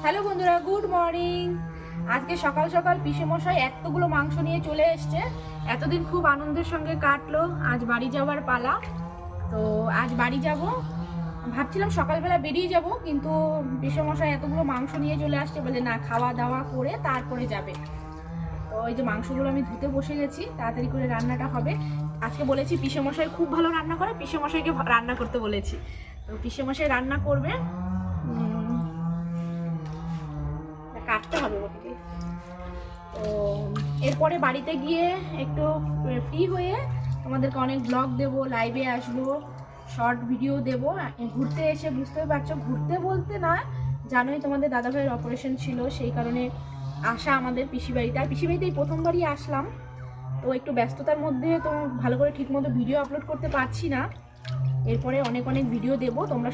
Hello বন্ধুরা, good morning. আজকে সকাল সকাল পিসেমশাই এতগুলো মাংস নিয়ে চলে এসছে। এতদিন খুব আনন্দের সঙ্গে কাটলো, আজ বাড়ি যাওয়ার পালা। তো আজ বাড়ি যাব, ভাবছিলাম সকালবেলা বেরিয়ে যাব, কিন্তু পিসেমশাই এতগুলো মাংস নিয়ে চলে আসছে, বলে না খাওয়া দাওয়া করে তারপরে যাবে। তো এই যে মাংসগুলো আমি ধুতে বসে গেছি, তাড়াতাড়ি করে রান্নাটা হবে। আজকে বলেছি পিসেমশাই খুব ভালো রান্না করে, পিসেমশাইকে রান্না করতে বলেছি। তো পিসেমশাই রান্না করবে, কাটতে হবে ওটিকে। তো এরপরে বাড়িতে গিয়ে একটু ফ্রি হয়ে তোমাদেরকে অনেক ব্লগ দেবো, লাইভে আসবো, শর্ট ভিডিও দেবো। ঘুরতে এসে বুঝতে পারছো, ঘুরতে বলতে না, জানোই তোমাদের দাদাভাইয়ের অপারেশন ছিল, সেই কারণে আসা আমাদের পিসি বাড়িতে। আর পিসি বাড়িতে এই প্রথমবারই আসলাম, তো একটু ব্যস্ততার মধ্যে তো ভালো করে ঠিকমতো ভিডিও আপলোড করতে পারছি না। এরপরে অনেক অনেক ভিডিও দেবো, তোমরা